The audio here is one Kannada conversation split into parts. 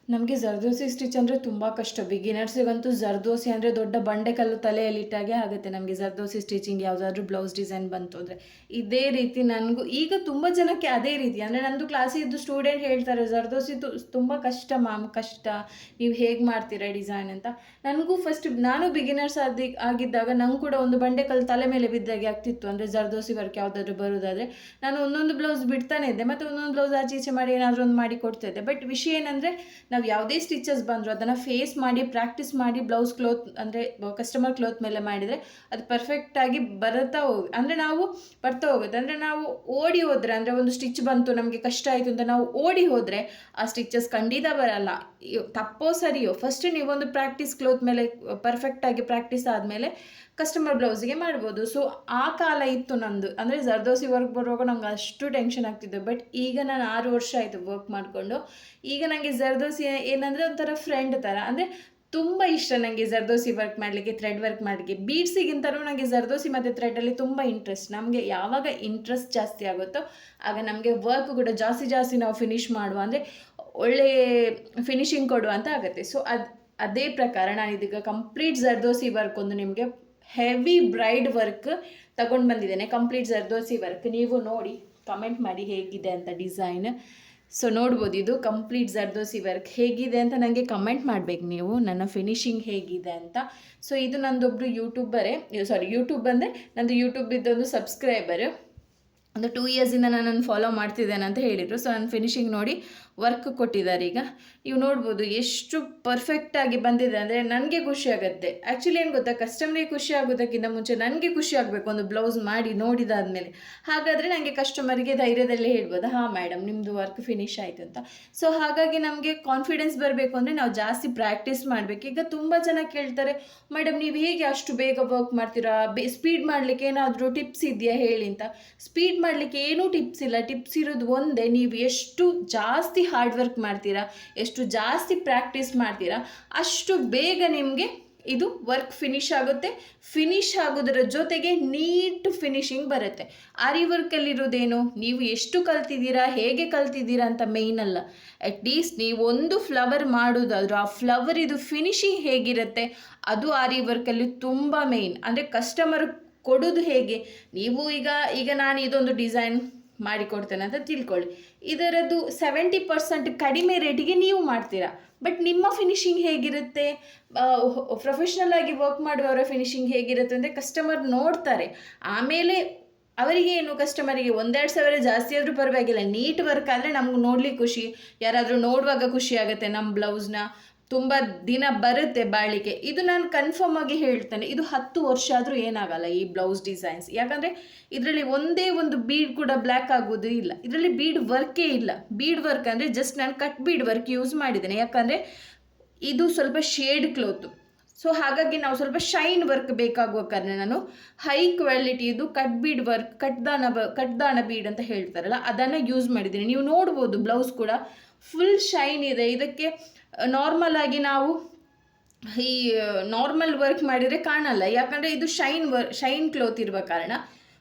ನಮಗೆ ಜರ್ದೋಸಿ ಸ್ಟಿಚ್ ಅಂದರೆ ತುಂಬ ಕಷ್ಟ. ಬಿಗಿನರ್ಸಿಗಂತೂ ಜರ್ದೋಸಿ ಅಂದರೆ ದೊಡ್ಡ ಬಂಡೆಕಲ್ಲು ತಲೆಯಲ್ಲಿಟ್ಟಾಗೆ ಆಗುತ್ತೆ. ನಮಗೆ ಜರ್ದೋಸಿ ಸ್ಟಿಚಿಂಗ್ ಯಾವುದಾದ್ರೂ ಬ್ಲೌಸ್ ಡಿಸೈನ್ ಬಂತು ಅಂದರೆ ಇದೇ ರೀತಿ ನನಗೂ ಈಗ ತುಂಬ ಜನಕ್ಕೆ ಅದೇ ರೀತಿ ಅಂದರೆ ನಂದು ಕ್ಲಾಸಿದ್ದು ಸ್ಟೂಡೆಂಟ್ ಹೇಳ್ತಾರೆ ಜರ್ದೋಸಿ ತುಂಬ ಕಷ್ಟ ಮ್ಯಾಮ್, ಕಷ್ಟ, ನೀವು ಹೇಗೆ ಮಾಡ್ತೀರಾ ಡಿಸೈನ್ ಅಂತ. ನನಗೂ ಫಸ್ಟ್ ನಾನು ಬಿಗಿನರ್ಸ್ ಆಗಿದ್ದಾಗ ನಂಗೆ ಕೂಡ ಒಂದು ಬಂಡೆಕಲ್ಲು ತಲೆ ಮೇಲೆ ಬಿದ್ದಾಗೆ ಆಗ್ತಿತ್ತು. ಅಂದರೆ ಜರ್ದೋಸಿ ವರ್ಕ್ ಯಾವುದಾದ್ರೂ ಬರೋದಾದರೆ ನಾನು ಒಂದೊಂದು ಬ್ಲೌಸ್ ಬಿಡ್ತಾನೆ ಇದ್ದೆ, ಮತ್ತು ಒಂದೊಂದು ಬ್ಲೌಸ್ ಆಚೆ ಈಚೆ ಮಾಡಿ ಏನಾದರೂ ಒಂದು ಮಾಡಿ ಕೊಡ್ತಾ ಇದ್ದೆ. ಬಟ್ ವಿಷಯ ಏನಂದರೆ ನಾವು ಯಾವುದೇ ಸ್ಟಿಚಸ್ ಬಂದರೂ ಅದನ್ನು ಫೇಸ್ ಮಾಡಿ ಪ್ರಾಕ್ಟೀಸ್ ಮಾಡಿ ಬ್ಲೌಸ್ ಕ್ಲೋತ್ ಅಂದರೆ ಕಸ್ಟಮರ್ ಕ್ಲೋತ್ ಮೇಲೆ ಮಾಡಿದರೆ ಅದು ಪರ್ಫೆಕ್ಟಾಗಿ ಬರ್ತಾ ಅಂದರೆ ನಾವು ಬರ್ತಾ ಹೋಗುತ್ತೆ. ಅಂದರೆ ನಾವು ಓಡಿ ಹೋದರೆ ಅಂದರೆ ಒಂದು ಸ್ಟಿಚ್ ಬಂತು ನಮಗೆ ಕಷ್ಟ ಆಯಿತು ಅಂತ ನಾವು ಓಡಿ ಹೋದರೆ ಆ ಸ್ಟಿಚಸ್ ಖಂಡಿತ ಬರಲ್ಲ. ತಪ್ಪೋ ಸರಿಯೋ ಫಸ್ಟ್ ನೀವೊಂದು ಪ್ರಾಕ್ಟೀಸ್ ಕ್ಲೋತ್ ಮೇಲೆ ಪರ್ಫೆಕ್ಟಾಗಿ ಪ್ರಾಕ್ಟೀಸ್ ಆದಮೇಲೆ ಕಸ್ಟಮರ್ ಬ್ಲೌಸಿಗೆ ಮಾಡ್ಬೋದು. ಸೊ ಆ ಕಾಲ ಇತ್ತು ನಂದು. ಅಂದರೆ ಜರ್ದೋಸಿ ವರ್ಕ್ ಬರುವಾಗ ನಂಗೆ ಅಷ್ಟು ಟೆನ್ಷನ್ ಆಗ್ತಿದ್ದು. ಬಟ್ ಈಗ ನಾನು 6 ವರ್ಷ ಆಯಿತು ವರ್ಕ್ ಮಾಡಿಕೊಂಡು. ಈಗ ನನಗೆ ಜರ್ದೋಸಿ ಏನಂದರೆ ಒಂಥರ ಫ್ರೆಂಡ್ ಥರ. ಅಂದರೆ ತುಂಬ ಇಷ್ಟ ನನಗೆ ಜರ್ದೋಸಿ ವರ್ಕ್ ಮಾಡಲಿಕ್ಕೆ, ಥ್ರೆಡ್ ವರ್ಕ್ ಮಾಡಲಿಕ್ಕೆ. ಬೀಡ್ಸಿಗಿಂತಲೂ ನನಗೆ ಜರ್ದೋಸಿ ಮತ್ತು ಥ್ರೆಡಲ್ಲಿ ತುಂಬ ಇಂಟ್ರೆಸ್ಟ್. ನಮಗೆ ಯಾವಾಗ ಇಂಟ್ರೆಸ್ಟ್ ಜಾಸ್ತಿ ಆಗುತ್ತೋ ಆಗ ನಮಗೆ ವರ್ಕ್ ಕೂಡ ಜಾಸ್ತಿ ನಾವು ಫಿನಿಷ್ ಮಾಡುವ, ಅಂದರೆ ಒಳ್ಳೆ ಫಿನಿಶಿಂಗ್ ಕೊಡುವ ಅಂತ ಆಗುತ್ತೆ. ಸೊ ಅದೇ ಪ್ರಕಾರ ನಾನು ಇದೀಗ ಕಂಪ್ಲೀಟ್ ಜರ್ದೋಸಿ ವರ್ಕ್ ಒಂದು ನಿಮಗೆ ಹೆವಿ ಬ್ರೈಡ್ ವರ್ಕ್ ತಗೊಂಡು ಬಂದಿದ್ದೇನೆ. ಕಂಪ್ಲೀಟ್ ಜರ್ದೋಸಿ ವರ್ಕ್ ನೀವು ನೋಡಿ ಕಮೆಂಟ್ ಮಾಡಿ ಹೇಗಿದೆ ಅಂತ ಡಿಸೈನ್. ಸೊ ನೋಡ್ಬೋದು ಇದು ಕಂಪ್ಲೀಟ್ ಜರ್ದೋಸಿ ವರ್ಕ್ ಹೇಗಿದೆ ಅಂತ ನನಗೆ ಕಮೆಂಟ್ ಮಾಡಬೇಕು ನೀವು, ನನ್ನ ಫಿನಿಶಿಂಗ್ ಹೇಗಿದೆ ಅಂತ. ಸೊ ಇದು ನಂದೊಬ್ಬರು ಯೂಟ್ಯೂಬ್ ಅಂದರೆ ನಂದು ಯೂಟ್ಯೂಬ್ ಇದ್ದೊಂದು ಸಬ್ಸ್ಕ್ರೈಬರ್ ಒಂದು 2 ಇಯರ್ಸಿಂದ ನನ್ನನ್ನು ಫಾಲೋ ಮಾಡ್ತಿದ್ದೇನೆ ಅಂತ ಹೇಳಿದರು. ಸೊ ನನ್ನ ಫಿನಿಶಿಂಗ್ ನೋಡಿ ವರ್ಕ್ ಕೊಟ್ಟಿದ್ದಾರೆ. ಈಗ ನೀವು ನೋಡ್ಬೋದು ಎಷ್ಟು ಪರ್ಫೆಕ್ಟಾಗಿ ಬಂದಿದೆ. ಅಂದರೆ ನನಗೆ ಖುಷಿ ಆಗುತ್ತೆ. ಆ್ಯಕ್ಚುಲಿ ಏನು ಗೊತ್ತಾ, ಕಸ್ಟಮರಿಗೆ ಖುಷಿ ಆಗೋದಕ್ಕಿಂತ ಮುಂಚೆ ನನಗೆ ಖುಷಿ ಆಗಬೇಕು ಒಂದು ಬ್ಲೌಸ್ ಮಾಡಿ ನೋಡಿದಾದ್ಮೇಲೆ. ಹಾಗಾದರೆ ನನಗೆ ಕಸ್ಟಮರಿಗೆ ಧೈರ್ಯದಲ್ಲೇ ಹೇಳ್ಬೋದು, ಹಾಂ ಮೇಡಮ್ ನಿಮ್ಮದು ವರ್ಕ್ ಫಿನಿಶ್ ಆಯಿತು ಅಂತ. ಸೊ ಹಾಗಾಗಿ ನಮಗೆ ಕಾನ್ಫಿಡೆನ್ಸ್ ಬರಬೇಕು ಅಂದರೆ ನಾವು ಜಾಸ್ತಿ ಪ್ರಾಕ್ಟೀಸ್ ಮಾಡಬೇಕು. ಈಗ ತುಂಬ ಜನ ಕೇಳ್ತಾರೆ, ಮೇಡಮ್ ನೀವು ಹೇಗೆ ಅಷ್ಟು ಬೇಗ ವರ್ಕ್ ಮಾಡ್ತೀರಾ, ಸ್ಪೀಡ್ ಮಾಡಲಿಕ್ಕೆ ಏನಾದರೂ ಟಿಪ್ಸ್ ಇದೆಯಾ ಹೇಳಿ ಅಂತ. ಸ್ಪೀಡ್ ಮಾಡಲಿಕ್ಕೆ ಏನೂ ಟಿಪ್ಸ್ ಇಲ್ಲ. ಟಿಪ್ಸ್ ಇರೋದು ಒಂದೇ, ನೀವು ಎಷ್ಟು ಜಾಸ್ತಿ ಹಾರ್ಡ್ ವರ್ಕ್ ಮಾಡ್ತೀರಾ, ಎಷ್ಟು ಜಾಸ್ತಿ ಪ್ರಾಕ್ಟೀಸ್ ಮಾಡ್ತೀರಾ ಅಷ್ಟು ಬೇಗ ನಿಮಗೆ ಇದು ವರ್ಕ್ ಫಿನಿಶ್ ಆಗುತ್ತೆ. ಫಿನಿಶ್ ಆಗೋದರ ಜೊತೆಗೆ ನೀಟ್ ಫಿನಿಶಿಂಗ್ ಬರುತ್ತೆ. ಆರಿ ವರ್ಕಲ್ಲಿರೋದೇನು, ನೀವು ಎಷ್ಟು ಕಲ್ತಿದ್ದೀರಾ, ಹೇಗೆ ಕಲ್ತಿದ್ದೀರಾ ಅಂತ ಮೇಯ್ನ್ ಅಲ್ಲ. ಅಟ್ಲೀಸ್ಟ್ ನೀವು ಒಂದು ಫ್ಲವರ್ ಮಾಡೋದಾದರೂ ಆ ಫ್ಲವರ್ ಇದು ಫಿನಿಶಿಂಗ್ ಹೇಗಿರುತ್ತೆ ಅದು ಆರಿ ವರ್ಕಲ್ಲಿ ತುಂಬ ಮೇಯ್ನ್. ಅಂದರೆ ಕಸ್ಟಮರ್ ಕೊಡೋದು ಹೇಗೆ, ನೀವು ಈಗ ನಾನು ಇದೊಂದು ಡಿಸೈನ್ ಮಾಡಿಕೊಡ್ತೇನೆ ಅಂತ ತಿಳ್ಕೊಳ್ಳಿ, ಇದರದ್ದು 70% ಕಡಿಮೆ ರೇಟಿಗೆ ನೀವು ಮಾಡ್ತೀರಾ. ಬಟ್ ನಿಮ್ಮ ಫಿನಿಶಿಂಗ್ ಹೇಗಿರುತ್ತೆ, ಪ್ರೊಫೆಷ್ನಲ್ ಆಗಿ ವರ್ಕ್ ಮಾಡುವವರ ಫಿನಿಶಿಂಗ್ ಹೇಗಿರುತ್ತೆ ಅಂದರೆ ಕಸ್ಟಮರ್ ನೋಡ್ತಾರೆ. ಆಮೇಲೆ ಅವರಿಗೆ ಏನು, ಕಸ್ಟಮರಿಗೆ 1-2 ಸಾವಿರ ಜಾಸ್ತಿ ಆದರೂ ಪರವಾಗಿಲ್ಲ, ನೀಟ್ ವರ್ಕ್ ಆದರೆ ನಮ್ಗೆ ನೋಡ್ಲಿಕ್ಕೆ ಖುಷಿ, ಯಾರಾದರೂ ನೋಡುವಾಗ ಖುಷಿ ಆಗುತ್ತೆ. ನಮ್ಮ ಬ್ಲೌಸ್ನ ತುಂಬ ದಿನ ಬರುತ್ತೆ ಬಾಳಿಕೆ. ಇದು ನಾನು ಕನ್ಫರ್ಮ್ ಆಗಿ ಹೇಳ್ತೇನೆ. ಇದು 10 ವರ್ಷ ಆದರೂ ಏನಾಗಲ್ಲ ಈ ಬ್ಲೌಸ್ ಡಿಸೈನ್ಸ್. ಯಾಕಂದರೆ ಇದರಲ್ಲಿ ಒಂದೇ ಒಂದು ಬೀಡ್ ಕೂಡ ಬ್ಲ್ಯಾಕ್ ಆಗೋದು ಇಲ್ಲ. ಇದರಲ್ಲಿ ಬೀಡ್ ವರ್ಕೇ ಇಲ್ಲ. ಬೀಡ್ ವರ್ಕ್ ಅಂದರೆ ಜಸ್ಟ್ ನಾನು ಕಟ್ ಬೀಡ್ ವರ್ಕ್ ಯೂಸ್ ಮಾಡಿದ್ದೇನೆ. ಯಾಕಂದರೆ ಇದು ಸ್ವಲ್ಪ ಶೇಡ್ ಕ್ಲೋತು. ಸೊ ಹಾಗಾಗಿ ನಾವು ಸ್ವಲ್ಪ ಶೈನ್ ವರ್ಕ್ ಬೇಕಾಗುವ ಕಾರಣ ನಾನು ಹೈ ಕ್ವಾಲಿಟಿದು ಕಟ್ ಬೀಡ್ ವರ್ಕ್, ಕಟ್ದಾಣ ಬೀಡ್ ಅಂತ ಹೇಳ್ತಾರಲ್ಲ ಅದನ್ನು ಯೂಸ್ ಮಾಡಿದ್ದೀನಿ. ನೀವು ನೋಡ್ಬೋದು ಬ್ಲೌಸ್ ಕೂಡ ಫುಲ್ ಶೈನ್ ಇದೆ. ಇದಕ್ಕೆ ನಾರ್ಮಲ್ ಆಗಿ ನಾವು ಈ ನಾರ್ಮಲ್ ವರ್ಕ್ ಮಾಡಿದರೆ ಕಾಣಲ್ಲ. ಯಾಕಂದರೆ ಇದು ಶೈನ್ ಕ್ಲೋತ್ ಇರುವ ಕಾರಣ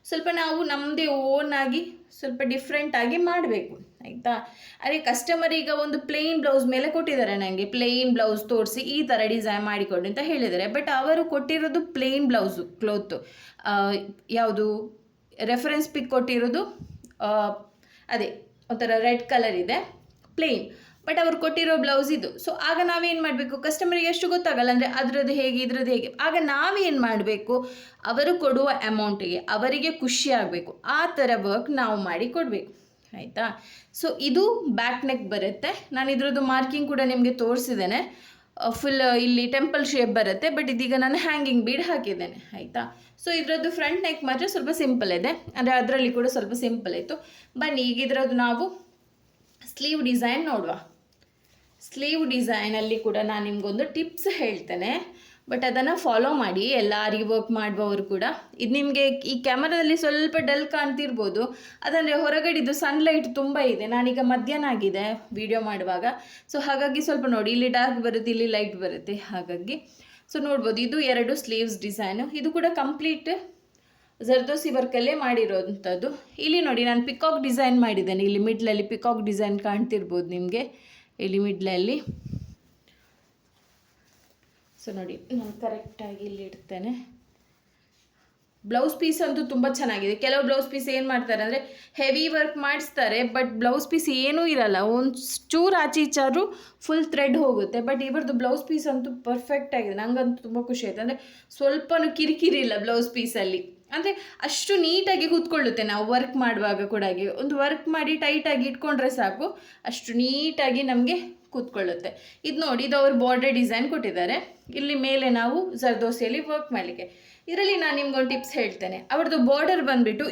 ಸ್ವಲ್ಪ ನಾವು ನಮ್ಮದೇ ಓನ್ ಆಗಿ ಸ್ವಲ್ಪ ಡಿಫ್ರೆಂಟಾಗಿ ಮಾಡಬೇಕು, ಆಯಿತಾ. ಅದೇ ಕಸ್ಟಮರ್ ಈಗ ಒಂದು ಪ್ಲೇನ್ ಬ್ಲೌಸ್ ಮೇಲೆ ಕೊಟ್ಟಿದ್ದಾರೆ, ನನಗೆ ಪ್ಲೇನ್ ಬ್ಲೌಸ್ ತೋರಿಸಿ ಈ ಥರ ಡಿಸೈನ್ ಮಾಡಿಕೊಡಿ ಅಂತ ಹೇಳಿದ್ದಾರೆ. ಬಟ್ ಅವರು ಕೊಟ್ಟಿರೋದು ಪ್ಲೇನ್ ಬ್ಲೌಸು ಕ್ಲೋತು, ಯಾವುದು ರೆಫರೆನ್ಸ್ ಪಿಕ್ ಕೊಟ್ಟಿರೋದು ಅದೇ ಒಂಥರ ರೆಡ್ ಕಲರ್ ಇದೆ ಪ್ಲೇನ್. ಬಟ್ ಅವ್ರು ಕೊಟ್ಟಿರೋ ಬ್ಲೌಸ್ ಇದು. ಸೊ ಆಗ ನಾವೇನು ಮಾಡಬೇಕು, ಕಸ್ಟಮರಿಗೆ ಎಷ್ಟು ಗೊತ್ತಾಗಲ್ಲ, ಅಂದರೆ ಅದರದ್ದು ಹೇಗೆ ಇದ್ರದ್ದು ಹೇಗೆ. ಆಗ ನಾವೇನು ಮಾಡಬೇಕು, ಅವರು ಕೊಡುವ ಅಮೌಂಟಿಗೆ ಅವರಿಗೆ ಖುಷಿ ಆಗಬೇಕು ಆ ಥರ ವರ್ಕ್ ನಾವು ಮಾಡಿ ಕೊಡಬೇಕು, ಆಯಿತಾ. ಸೊ ಇದು ಬ್ಯಾಕ್ ನೆಕ್ ಬರುತ್ತೆ. ನಾನು ಇದ್ರದ್ದು ಮಾರ್ಕಿಂಗ್ ಕೂಡ ನಿಮಗೆ ತೋರಿಸಿದ್ದೇನೆ. ಫುಲ್ ಇಲ್ಲಿ ಟೆಂಪಲ್ ಶೇಪ್ ಬರುತ್ತೆ. ಬಟ್ ಇದೀಗ ನಾನು ಹ್ಯಾಂಗಿಂಗ್ ಬೀಡ್ ಹಾಕಿದ್ದೇನೆ, ಆಯಿತಾ. ಸೊ ಇದರದ್ದು ಫ್ರಂಟ್ ನೆಕ್ ಮಾತ್ರ ಸ್ವಲ್ಪ ಸಿಂಪಲ್ ಇದೆ, ಅಂದರೆ ಅದರಲ್ಲಿ ಕೂಡ ಸ್ವಲ್ಪ ಸಿಂಪಲ್ ಇತ್ತು. ಬನ್ನಿ ಈಗ ಇದರದ್ದು ನಾವು ಸ್ಲೀವ್ ಡಿಸೈನ್ ನೋಡುವ. ಸ್ಲೀವ್ ಡಿಸೈನಲ್ಲಿ ಕೂಡ ನಾನು ನಿಮಗೊಂದು ಟಿಪ್ಸ್ ಹೇಳ್ತೇನೆ, ಬಟ್ ಅದನ್ನು ಫಾಲೋ ಮಾಡಿ ಎಲ್ಲ ವರ್ಕ್ ಮಾಡುವವರು ಕೂಡ. ಇದು ನಿಮಗೆ ಈ ಕ್ಯಾಮರಾದಲ್ಲಿ ಸ್ವಲ್ಪ ಡಲ್ ಕಾಣ್ತಿರ್ಬೋದು, ಅದಂದರೆ ಹೊರಗಡೆದು ಸನ್ಲೈಟ್ ತುಂಬ ಇದೆ. ನಾನೀಗ ಮಧ್ಯಾಹ್ನ ಆಗಿದೆ ವಿಡಿಯೋ ಮಾಡುವಾಗ. ಸೊ ಹಾಗಾಗಿ ಸ್ವಲ್ಪ ನೋಡಿ, ಇಲ್ಲಿ ಡಾರ್ಕ್ ಬರುತ್ತೆ, ಇಲ್ಲಿ ಲೈಟ್ ಬರುತ್ತೆ, ಹಾಗಾಗಿ. ಸೊ ನೋಡ್ಬೋದು ಇದು 2 ಸ್ಲೀವ್ಸ್ ಡಿಸೈನು. ಇದು ಕೂಡ ಕಂಪ್ಲೀಟ್ ಜರ್ದೋಸಿ ವರ್ಕಲ್ಲೇ ಮಾಡಿರೋವಂಥದ್ದು. ಇಲ್ಲಿ ನೋಡಿ ನಾನು ಪಿಕಾಕ್ ಡಿಸೈನ್ ಮಾಡಿದ್ದೇನೆ. ಇಲ್ಲಿ ಮಿಡ್ಲಲ್ಲಿ ಪಿಕಾಕ್ ಡಿಸೈನ್ ಕಾಣ್ತಿರ್ಬೋದು ನಿಮಗೆ, ಇಲ್ಲಿ ಮಿಡ್ಲಲ್ಲಿ ಸೊ ನೋಡಿ ನಾನು ಕರೆಕ್ಟಾಗಿ ಇಲ್ಲಿ ಇಡ್ತೇನೆ. ಬ್ಲೌಸ್ ಪೀಸ್ ಅಂತೂ ತುಂಬ ಚೆನ್ನಾಗಿದೆ. ಕೆಲವು ಬ್ಲೌಸ್ ಪೀಸ್ ಏನು ಮಾಡ್ತಾರೆ ಅಂದರೆ ಹೆವಿ ವರ್ಕ್ ಮಾಡಿಸ್ತಾರೆ, ಬಟ್ ಬ್ಲೌಸ್ ಪೀಸ್ ಏನೂ ಇರಲ್ಲ, ಒಂದು ಚೂರು ಆಚೆ ಈಚಾರು ಫುಲ್ ಥ್ರೆಡ್ ಹೋಗುತ್ತೆ. ಬಟ್ ಇವ್ರದ್ದು ಬ್ಲೌಸ್ ಪೀಸ್ ಅಂತೂ ಪರ್ಫೆಕ್ಟ್ ಆಗಿದೆ, ನಂಗಂತೂ ತುಂಬ ಖುಷಿ ಆಯಿತು. ಅಂದರೆ ಸ್ವಲ್ಪನೂ ಕಿರಿಕಿರಿ ಇಲ್ಲ ಬ್ಲೌಸ್ ಪೀಸಲ್ಲಿ, ಅಂದರೆ ಅಷ್ಟು ನೀಟಾಗಿ ಕೂತ್ಕೊಳ್ಳುತ್ತೆ. ನಾವು ವರ್ಕ್ ಮಾಡುವಾಗ ಕೂಡ ಒಂದು ವರ್ಕ್ ಮಾಡಿ ಟೈಟಾಗಿ ಇಟ್ಕೊಂಡ್ರೆ ಸಾಕು, ಅಷ್ಟು ನೀಟಾಗಿ ನಮಗೆ ಕೂತ್ಕೊಳ್ಳುತ್ತೆ. ಇದು ನೋಡಿ, ಇದು ಅವರು ಬಾರ್ಡರ್ ಡಿಸೈನ್ ಕೊಟ್ಟಿದ್ದಾರೆ. ಇಲ್ಲಿ ಮೇಲೆ ನಾವು ಜರ್ದೋಸಿಯಲ್ಲಿ ವರ್ಕ್ ಮಾಡಲಿಕ್ಕೆ. ಇದರಲ್ಲಿ ನಾನು ನಿಮ್ಗೊಂದು ಟಿಪ್ಸ್ ಹೇಳ್ತೇನೆ. ಅವ್ರದ್ದು ಬಾರ್ಡರ್ ಬಂದುಬಿಟ್ಟು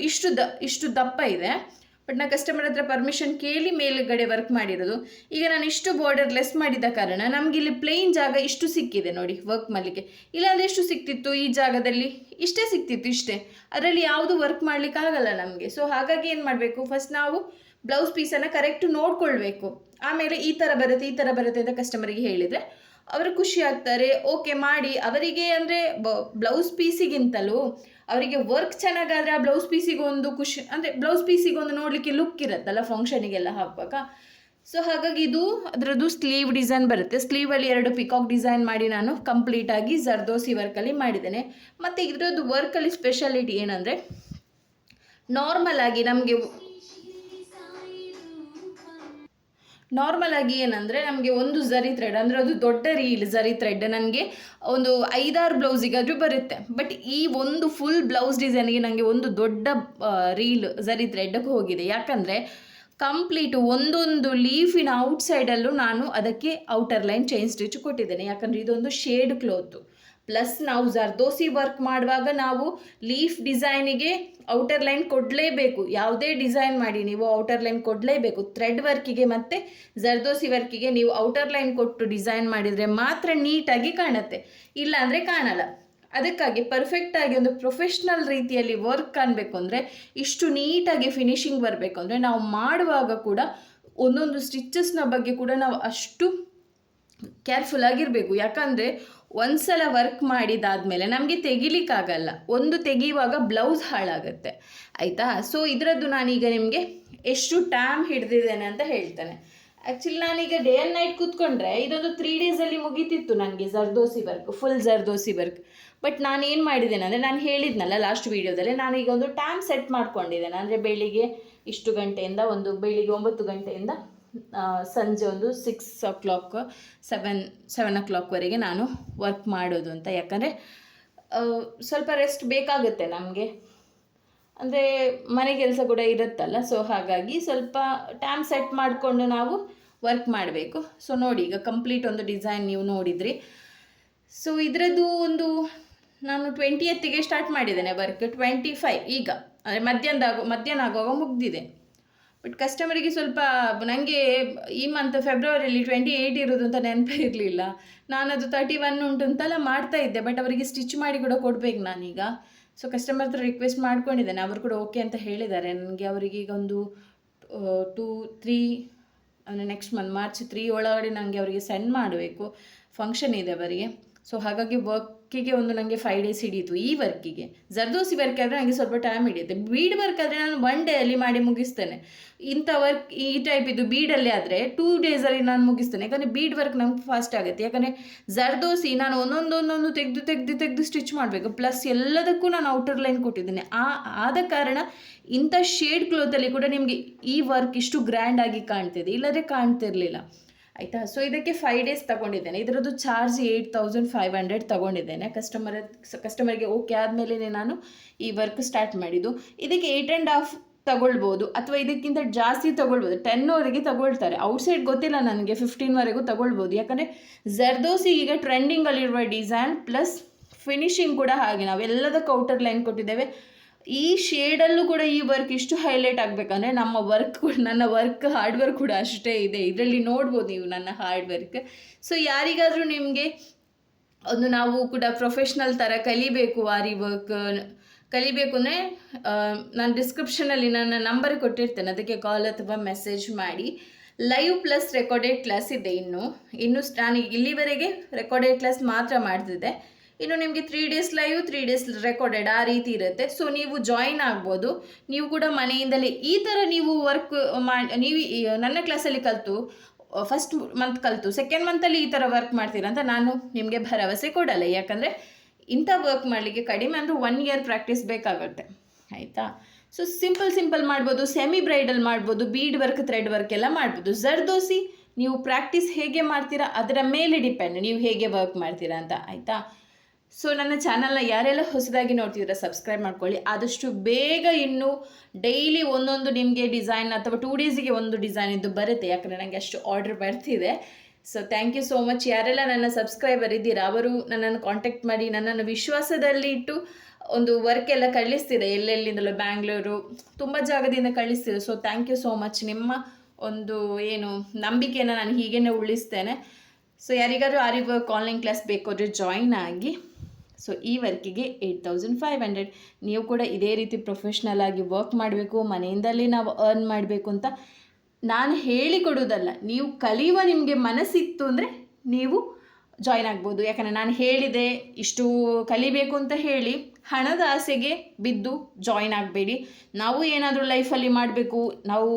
ಇಷ್ಟು ದಪ್ಪ ಇದೆ, ಬಟ್ ನಾನು ಕಸ್ಟಮರ್ ಹತ್ರ ಪರ್ಮಿಷನ್ ಕೇಳಿ ಮೇಲುಗಡೆ ವರ್ಕ್ ಮಾಡಿರೋದು. ಈಗ ನಾನು ಇಷ್ಟು ಬಾರ್ಡರ್ ಲೆಸ್ ಮಾಡಿದ ಕಾರಣ ನಮಗೆ ಇಲ್ಲಿ ಪ್ಲೇನ್ ಜಾಗ ಇಷ್ಟು ಸಿಕ್ಕಿದೆ ನೋಡಿ ವರ್ಕ್ ಮಾಡಲಿಕ್ಕೆ. ಇಲ್ಲಾಂದರೆ ಎಷ್ಟು ಸಿಕ್ತಿತ್ತು, ಈ ಜಾಗದಲ್ಲಿ ಇಷ್ಟೇ ಸಿಕ್ತಿತ್ತು, ಇಷ್ಟೇ. ಅದರಲ್ಲಿ ಯಾವುದು ವರ್ಕ್ ಮಾಡಲಿಕ್ಕೆ ಆಗಲ್ಲ ನಮಗೆ. ಸೊ ಹಾಗಾಗಿ ಏನು ಮಾಡಬೇಕು, ಫಸ್ಟ್ ನಾವು ಬ್ಲೌಸ್ ಪೀಸನ್ನು ಕರೆಕ್ಟ್ ನೋಡ್ಕೊಳ್ಬೇಕು. ಆಮೇಲೆ ಈ ಥರ ಬರುತ್ತೆ ಅಂತ ಕಸ್ಟಮರಿಗೆ ಹೇಳಿದರೆ ಅವರು ಖುಷಿ ಆಗ್ತಾರೆ, ಓಕೆ ಮಾಡಿ. ಅವರಿಗೆ ಅಂದರೆ ಬ್ಲೌಸ್ ಪೀಸಿಗಿಂತಲೂ ಅವರಿಗೆ ವರ್ಕ್ ಚೆನ್ನಾಗಾದರೆ ಆ ಬ್ಲೌಸ್ ಪೀಸಿಗೆ ಒಂದು ಖುಷಿ, ಅಂದರೆ ಬ್ಲೌಸ್ ಪೀಸಿಗೆ ಒಂದು ನೋಡಲಿಕ್ಕೆ ಲುಕ್ ಇರುತ್ತಲ್ಲ ಫಂಕ್ಷನಿಗೆಲ್ಲ ಹಾಕುವಾಗ. ಸೊ ಹಾಗಾಗಿ ಇದು ಅದರದ್ದು ಸ್ಲೀವ್ ಡಿಸೈನ್ ಬರುತ್ತೆ. ಸ್ಲೀವಲ್ಲಿ 2 ಪಿಕಾಕ್ ಡಿಸೈನ್ ಮಾಡಿ ನಾನು ಕಂಪ್ಲೀಟಾಗಿ ಜರ್ದೋಸಿ ವರ್ಕಲ್ಲಿ ಮಾಡಿದ್ದೇನೆ. ಮತ್ತು ಇದರದ್ದು ವರ್ಕಲ್ಲಿ ಸ್ಪೆಷಾಲಿಟಿ ಏನಂದರೆ, ನಾರ್ಮಲ್ ಆಗಿ ಏನಂದರೆ ನಮಗೆ ಒಂದು ಝರಿ ಥ್ರೆಡ್, ಅಂದರೆ ಅದು ದೊಡ್ಡ ರೀಲ್ ಝರಿ ಥ್ರೆಡ್ ನನಗೆ ಒಂದು 5-6 ಬ್ಲೌಸಿಗಾದರೂ ಬರುತ್ತೆ. ಬಟ್ ಈ ಒಂದು ಫುಲ್ ಬ್ಲೌಸ್ ಡಿಸೈನ್ಗೆ ನನಗೆ ಒಂದು ದೊಡ್ಡ ರೀಲ್ ಝರಿ ಥ್ರೆಡ್ಗೆ ಹೋಗಿದೆ. ಯಾಕಂದರೆ ಕಂಪ್ಲೀಟು ಒಂದೊಂದು ಲೀಫಿನ ಔಟ್ಸೈಡಲ್ಲೂ ನಾನು ಅದಕ್ಕೆ ಔಟರ್ ಲೈನ್ ಚೈನ್ ಸ್ಟಿಚ್ ಕೊಟ್ಟಿದ್ದೇನೆ. ಯಾಕಂದರೆ ಇದೊಂದು ಶೇಡ್ ಕ್ಲೋತು. ಪ್ಲಸ್ ನಾವು ಜರ್ದೋಸಿ ವರ್ಕ್ ಮಾಡುವಾಗ ನಾವು ಲೀಫ್ ಡಿಸೈನಿಗೆ ಔಟರ್ ಲೈನ್ ಕೊಡಲೇಬೇಕು. ಯಾವುದೇ ಡಿಸೈನ್ ಮಾಡಿ ನೀವು ಔಟರ್ ಲೈನ್ ಕೊಡಲೇಬೇಕು. ಥ್ರೆಡ್ ವರ್ಕಿಗೆ ಮತ್ತು ಜರ್ದೋಸಿ ವರ್ಕಿಗೆ ನೀವು ಔಟರ್ ಲೈನ್ ಕೊಟ್ಟು ಡಿಸೈನ್ ಮಾಡಿದರೆ ಮಾತ್ರ ನೀಟಾಗಿ ಕಾಣುತ್ತೆ, ಇಲ್ಲಾಂದರೆ ಕಾಣಲ್ಲ. ಅದಕ್ಕಾಗಿ ಪರ್ಫೆಕ್ಟಾಗಿ ಒಂದು ಪ್ರೊಫೆಷ್ನಲ್ ರೀತಿಯಲ್ಲಿ ವರ್ಕ್ ಕಾಣಬೇಕು ಅಂದರೆ, ಇಷ್ಟು ನೀಟಾಗಿ ಫಿನಿಶಿಂಗ್ ಬರಬೇಕು ಅಂದರೆ, ನಾವು ಮಾಡುವಾಗ ಕೂಡ ಒಂದೊಂದು ಸ್ಟಿಚಸ್ನ ಬಗ್ಗೆ ಕೂಡ ನಾವು ಅಷ್ಟು ಕೇರ್ಫುಲ್ ಆಗಿರಬೇಕು. ಯಾಕಂದರೆ ಒಂದ್ಸಲ ವರ್ಕ್ ಮಾಡಿದಾದಮೇಲೆ ನಮಗೆ ತೆಗಿಲಿಕ್ಕಾಗಲ್ಲ, ಒಂದು ತೆಗೆಯುವಾಗ ಬ್ಲೌಸ್ ಹಾಳಾಗುತ್ತೆ, ಆಯಿತಾ. ಸೊ ಇದರದ್ದು ನಾನೀಗ ನಿಮಗೆ ಎಷ್ಟು ಟೈಮ್ ಹಿಡಿದಿದ್ದೇನೆ ಅಂತ ಹೇಳ್ತೇನೆ. ಆ್ಯಕ್ಚುಲಿ ನಾನೀಗ ಡೇ ಆ್ಯಂಡ್ ನೈಟ್ ಕೂತ್ಕೊಂಡ್ರೆ ಇದೊಂದು 3 ಡೇಸಲ್ಲಿ ಮುಗೀತಿತ್ತು ನನಗೆ zardozi work, full zardozi work. But ನಾನು ಏನು ಮಾಡಿದ್ದೇನೆ ಅಂದರೆ, ನಾನು ಹೇಳಿದ್ನಲ್ಲ ಲಾಸ್ಟ್ ವೀಡಿಯೋದಲ್ಲಿ, ನಾನೀಗ ಒಂದು ಟೈಮ್ ಸೆಟ್ ಮಾಡ್ಕೊಂಡಿದ್ದೇನೆ. ಅಂದರೆ ಬೆಳಿಗ್ಗೆ ಇಷ್ಟು ಗಂಟೆಯಿಂದ, ಬೆಳಿಗ್ಗೆ 9 ಗಂಟೆಯಿಂದ ಸಂಜೆ ಒಂದು 6 o'clock 7 o'clockವರೆಗೆ ನಾನು ವರ್ಕ್ ಮಾಡೋದು ಅಂತ. ಯಾಕಂದರೆ ಸ್ವಲ್ಪ ರೆಸ್ಟ್ ಬೇಕಾಗುತ್ತೆ ನಮಗೆ, ಅಂದರೆ ಮನೆ ಕೆಲಸ ಕೂಡ ಇರುತ್ತಲ್ಲ. ಸೊ ಹಾಗಾಗಿ ಸ್ವಲ್ಪ ಟೈಮ್ ಸೆಟ್ ಮಾಡಿಕೊಂಡು ನಾವು ವರ್ಕ್ ಮಾಡಬೇಕು. ಸೊ ನೋಡಿ, ಈಗ ಕಂಪ್ಲೀಟ್ ಒಂದು ಡಿಸೈನ್ ನೀವು ನೋಡಿದ್ರಿ. ಸೊ ಇದರದ್ದು ಒಂದು ನಾನು 20th ಸ್ಟಾರ್ಟ್ ಮಾಡಿದ್ದೇನೆ ವರ್ಕ್. 25 ಈಗ ಅಂದರೆ ಮಧ್ಯಾಹ್ನ ಆಗುವಾಗ ಮುಗ್ದಿದೆ. ಬಟ್ ಕಸ್ಟಮರಿಗೆ ಸ್ವಲ್ಪ ನನಗೆ ಈ ಮಂತ್ ಫೆಬ್ರವರಿಯಲ್ಲಿ 28 ಇರೋದು ಅಂತ ನೆನಪೇ ಇರಲಿಲ್ಲ. ನಾನದು 31 ಉಂಟು ಅಂತೆಲ್ಲ ಮಾಡ್ತಾಯಿದ್ದೆ, ಬಟ್ ಅವರಿಗೆ ಸ್ಟಿಚ್ ಮಾಡಿ ಕೂಡ ಕೊಡಬೇಕು ನಾನೀಗ. ಸೊ ಕಸ್ಟಮರ್ ಹತ್ರ ರಿಕ್ವೆಸ್ಟ್ ಮಾಡ್ಕೊಂಡಿದ್ದೇನೆ, ಅವರು ಕೂಡ ಓಕೆ ಅಂತ ಹೇಳಿದ್ದಾರೆ ನನಗೆ. ಅವರಿಗೆ ಈಗ ಒಂದು 2-3 ಅಂದರೆ ನೆಕ್ಸ್ಟ್ ಮಂತ್ March 3 ಒಳಗಡೆ ನನಗೆ ಅವರಿಗೆ ಸೆಂಡ್ ಮಾಡಬೇಕು, ಫಂಕ್ಷನ್ ಇದೆ ಅವರಿಗೆ. ಸೊ ಹಾಗಾಗಿ ವರ್ಕಿಗೆ ಒಂದು ನನಗೆ 5 days ಹಿಡಿಯಿತು. ಈ ವರ್ಕಿಗೆ ಜರ್ದೋಸಿ ವರ್ಕ್ ಆದರೆ ನನಗೆ ಸ್ವಲ್ಪ ಟೈಮ್ ಹಿಡಿಯುತ್ತೆ. ಬೀಡ್ ವರ್ಕ್ ಆದರೆ ನಾನು 1 day ಅಲ್ಲಿ ಮಾಡಿ ಮುಗಿಸ್ತೇನೆ. ಇಂಥ ವರ್ಕ್ ಈ ಟೈಪ್ ಇದು ಬೀಡಲ್ಲಿ ಆದರೆ 2 days ನಾನು ಮುಗಿಸ್ತೇನೆ. ಯಾಕಂದರೆ ಬೀಡ್ ವರ್ಕ್ ನಮ್ಗೆ ಫಾಸ್ಟ್ ಆಗುತ್ತೆ. ಯಾಕಂದರೆ ಜರ್ದೋಸಿ ನಾನು ಒಂದೊಂದು ತೆಗೆದು ಸ್ಟಿಚ್ ಮಾಡಬೇಕು. ಪ್ಲಸ್ ಎಲ್ಲದಕ್ಕೂ ನಾನು ಔಟರ್ ಲೈನ್ ಕೊಟ್ಟಿದ್ದೇನೆ. ಆದ ಕಾರಣ ಇಂಥ ಶೇಡ್ ಕ್ಲೋತಲ್ಲಿ ಕೂಡ ನಿಮಗೆ ಈ ವರ್ಕ್ ಇಷ್ಟು ಗ್ರ್ಯಾಂಡಾಗಿ ಕಾಣ್ತಿದೆ, ಇಲ್ಲದ್ರೆ ಕಾಣ್ತಿರಲಿಲ್ಲ, ಆಯಿತಾ. ಸೊ ಇದಕ್ಕೆ 5 days ತಗೊಂಡಿದ್ದೇನೆ. ಇದರದ್ದು ಚಾರ್ಜ್ 8,500 ತಗೊಂಡಿದ್ದೇನೆ. ಕಸ್ಟಮರ್ಗೆ ಓಕೆ ಆದಮೇಲೆ ನಾನು ಈ ವರ್ಕ್ ಸ್ಟಾರ್ಟ್ ಮಾಡಿದ್ದು. ಇದಕ್ಕೆ 8.5 ತಗೊಳ್ಬೋದು, ಅಥವಾ ಇದಕ್ಕಿಂತ ಜಾಸ್ತಿ ತಗೊಳ್ಬೋದು. 10ವರೆಗೆ ತಗೊಳ್ತಾರೆ. ಔಟ್ಸೈಡ್ ಗೊತ್ತಿಲ್ಲ ನನಗೆ, 15ವರೆಗೂ ತಗೊಳ್ಬೋದು. ಯಾಕಂದರೆ ಜರ್ದೋಸಿ ಈಗ ಟ್ರೆಂಡಿಂಗಲ್ಲಿರುವ ಡಿಸೈನ್, ಪ್ಲಸ್ ಫಿನಿಶಿಂಗ್ ಕೂಡ ಹಾಗೆ ನಾವೆಲ್ಲದಕ್ಕೆ ಔಟರ್ ಲೈನ್ ಕೊಟ್ಟಿದ್ದೇವೆ. ಈ ಶೇಡಲ್ಲೂ ಕೂಡ ಈ ವರ್ಕ್ ಇಷ್ಟು ಹೈಲೈಟ್ ಆಗಬೇಕಂದ್ರೆ ನನ್ನ ವರ್ಕ್ ಹಾರ್ಡ್ ವರ್ಕ್ ಕೂಡ ಅಷ್ಟೇ ಇದೆ. ಇದರಲ್ಲಿ ನೋಡ್ಬೋದು ನೀವು ನನ್ನ ಹಾರ್ಡ್ ವರ್ಕ್. ಸೊ ಯಾರಿಗಾದರೂ ನಿಮಗೆ ಒಂದು ನಾವು ಕೂಡ ಪ್ರೊಫೆಷ್ನಲ್ ಥರ ಕಲಿಬೇಕು, ಆರಿ ವರ್ಕ್ ಕಲಿಬೇಕು ಅಂದರೆ ನಾನು ಡಿಸ್ಕ್ರಿಪ್ಷನಲ್ಲಿ ನನ್ನ ನಂಬರ್ ಕೊಟ್ಟಿರ್ತೇನೆ, ಅದಕ್ಕೆ ಕಾಲ್ ಅಥವಾ ಮೆಸೇಜ್ ಮಾಡಿ. ಲೈವ್ ಪ್ಲಸ್ ರೆಕಾರ್ಡೆಡ್ ಕ್ಲಾಸ್ ಇದೆ. ಇನ್ನು ನಾನು ಇಲ್ಲಿವರೆಗೆ ರೆಕಾರ್ಡೆಡ್ ಕ್ಲಾಸ್ ಮಾತ್ರ ಮಾಡ್ತಿದ್ದೆ. ಇನ್ನು ನಿಮಗೆ 3 days ಲೈವ್ 3 days ರೆಕಾರ್ಡೆಡ್ ಆ ರೀತಿ ಇರುತ್ತೆ. ಸೊ ನೀವು ಜಾಯಿನ್ ಆಗ್ಬೋದು. ನೀವು ಕೂಡ ಮನೆಯಿಂದಲೇ ಈ ಥರ ನೀವು ವರ್ಕ್ ನೀವು ನನ್ನ ಕ್ಲಾಸಲ್ಲಿ ಕಲಿತು ಫಸ್ಟ್ ಮಂತ್ ಕಲಿತು ಸೆಕೆಂಡ್ ಮಂತಲ್ಲಿ ಈ ಥರ ವರ್ಕ್ ಮಾಡ್ತೀರಾ ಅಂತ ನಾನು ನಿಮಗೆ ಭರವಸೆ ಕೊಡಲ್ಲ. ಯಾಕಂದರೆ ಇಂಥ ವರ್ಕ್ ಮಾಡಲಿಕ್ಕೆ ಕಡಿಮೆ ಅಂದರೆ 1 ಇಯರ್ ಪ್ರಾಕ್ಟೀಸ್ ಬೇಕಾಗುತ್ತೆ, ಆಯಿತಾ. ಸೊ ಸಿಂಪಲ್ ಮಾಡ್ಬೋದು, ಸೆಮಿ ಬ್ರೈಡಲ್ ಮಾಡ್ಬೋದು, ಬೀಡ್ ವರ್ಕ್, ಥ್ರೆಡ್ ವರ್ಕ್ ಎಲ್ಲ ಮಾಡ್ಬೋದು. ಜರ್ದೋಸಿ ನೀವು ಪ್ರಾಕ್ಟೀಸ್ ಹೇಗೆ ಮಾಡ್ತೀರಾ ಅದರ ಮೇಲೆ ಡಿಪೆಂಡ್, ನೀವು ಹೇಗೆ ವರ್ಕ್ ಮಾಡ್ತೀರಾ ಅಂತ, ಆಯಿತಾ. ಸೊ ನನ್ನ ಚಾನಲ್ನ ಯಾರೆಲ್ಲ ಹೊಸದಾಗಿ ನೋಡ್ತಿದ್ರೆ ಸಬ್ಸ್ಕ್ರೈಬ್ ಮಾಡ್ಕೊಳ್ಳಿ. ಆದಷ್ಟು ಬೇಗ ಇನ್ನು ಡೈಲಿ ಒಂದೊಂದು ನಿಮಗೆ ಡಿಸೈನ್ ಅಥವಾ 2 ಡೇಸಿಗೆ ಒಂದು ಡಿಸೈನ್ ಇದ್ದು ಬರುತ್ತೆ, ಯಾಕಂದರೆ ನನಗೆ ಅಷ್ಟು ಆರ್ಡರ್ ಬರ್ತಿದೆ. So thank you so much. ಯಾರೆಲ್ಲ ನನ್ನ ಸಬ್ಸ್ಕ್ರೈಬರ್ ಇದ್ದೀರಾ ಅವರು ನನ್ನನ್ನು ಕಾಂಟ್ಯಾಕ್ಟ್ ಮಾಡಿ, ನನ್ನನ್ನು ವಿಶ್ವಾಸದಲ್ಲಿ ಇಟ್ಟು ಒಂದು ವರ್ಕ್ ಎಲ್ಲ ಕಳಿಸ್ತಿದೆ, ಎಲ್ಲೆಲ್ಲಿಂದಲೂ, ಬ್ಯಾಂಗ್ಳೂರು ತುಂಬ ಜಾಗದಿಂದ ಕಳಿಸ್ತಿದೆ. So thank you so much. ನಿಮ್ಮ ಒಂದು ಏನು ನಂಬಿಕೆನ ನಾನು ಹೀಗೇ ಉಳಿಸ್ತೇನೆ. ಸೊ ಯಾರಿಗಾದ್ರೂ ಆರಿ ವರ್ಕ್ ಆನ್ಲೈನ್ ಕ್ಲಾಸ್ ಬೇಕಾದರೆ ಜಾಯಿನ್ ಆಗಿ. ಸೊ ಈ ವರ್ಕಿಗೆ 8500. ನೀವು ಕೂಡ ಇದೇ ರೀತಿ ಪ್ರೊಫೆಷ್ನಲ್ ಆಗಿ ವರ್ಕ್ ಮಾಡಬೇಕು, ಮನೆಯಿಂದಲೇ ನಾವು ಅರ್ನ್ ಮಾಡಬೇಕು ಅಂತ ನಾನು ಹೇಳಿಕೊಡೋದಲ್ಲ, ನೀವು ಕಲಿಯುವ ನಿಮಗೆ ಮನಸ್ಸಿತ್ತು ಅಂದರೆ ನೀವು ಜಾಯ್ನ್ ಆಗ್ಬೋದು. ಯಾಕಂದರೆ ನಾನು ಹೇಳಿದೆ ಇಷ್ಟು ಕಲಿಬೇಕು ಅಂತ ಹೇಳಿ ಹಣದ ಆಸೆಗೆ ಬಿದ್ದು ಜಾಯ್ನ್ ಆಗಬೇಡಿ. ನಾವು ಏನಾದರೂ ಲೈಫಲ್ಲಿ ಮಾಡಬೇಕು, ನಾವು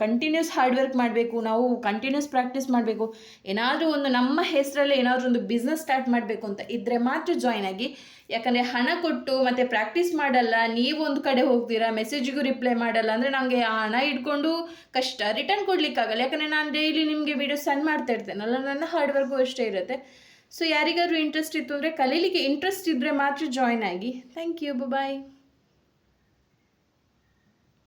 ಕಂಟಿನ್ಯೂಸ್ ಹಾರ್ಡ್ ವರ್ಕ್ ಮಾಡಬೇಕು, ನಾವು ಕಂಟಿನ್ಯೂಸ್ ಪ್ರಾಕ್ಟೀಸ್ ಮಾಡಬೇಕು, ಏನಾದರೂ ಒಂದು ನಮ್ಮ ಹೆಸರಲ್ಲಿ ಏನಾದರೂ ಒಂದು ಬಿಸ್ನೆಸ್ ಸ್ಟಾರ್ಟ್ ಮಾಡಬೇಕು ಅಂತ ಇದ್ದರೆ ಮಾತ್ರ ಜಾಯ್ನ್ ಆಗಿ. ಯಾಕಂದರೆ ಹಣ ಕೊಟ್ಟು ಮತ್ತು ಪ್ರಾಕ್ಟೀಸ್ ಮಾಡಲ್ಲ, ನೀವು ಒಂದು ಕಡೆ ಹೋಗ್ತೀರಾ, ಮೆಸೇಜಿಗೂ ರಿಪ್ಲೈ ಮಾಡಲ್ಲ ಅಂದರೆ ನನಗೆ ಆ ಹಣ ಇಟ್ಕೊಂಡು ಕಷ್ಟ, ರಿಟರ್ನ್ ಕೊಡಲಿಕ್ಕಾಗಲ್ಲ. ಯಾಕಂದರೆ ನಾನು ಡೈಲಿ ನಿಮಗೆ ವೀಡಿಯೋ ಸೆಂಡ್ ಮಾಡ್ತಾ ಇರ್ತೇನಲ್ಲ, ನನ್ನ ಹಾರ್ಡ್ ವರ್ಕು ಅಷ್ಟೇ ಇರುತ್ತೆ. ಸೊ ಯಾರಿಗಾದ್ರೂ ಇಂಟ್ರೆಸ್ಟ್ ಇತ್ತು ಅಂದರೆ, ಕಲೀಲಿಕ್ಕೆ ಇಂಟ್ರೆಸ್ಟ್ ಇದ್ದರೆ ಮಾತ್ರ ಜಾಯ್ನ್ ಆಗಿ. Thank you, bye.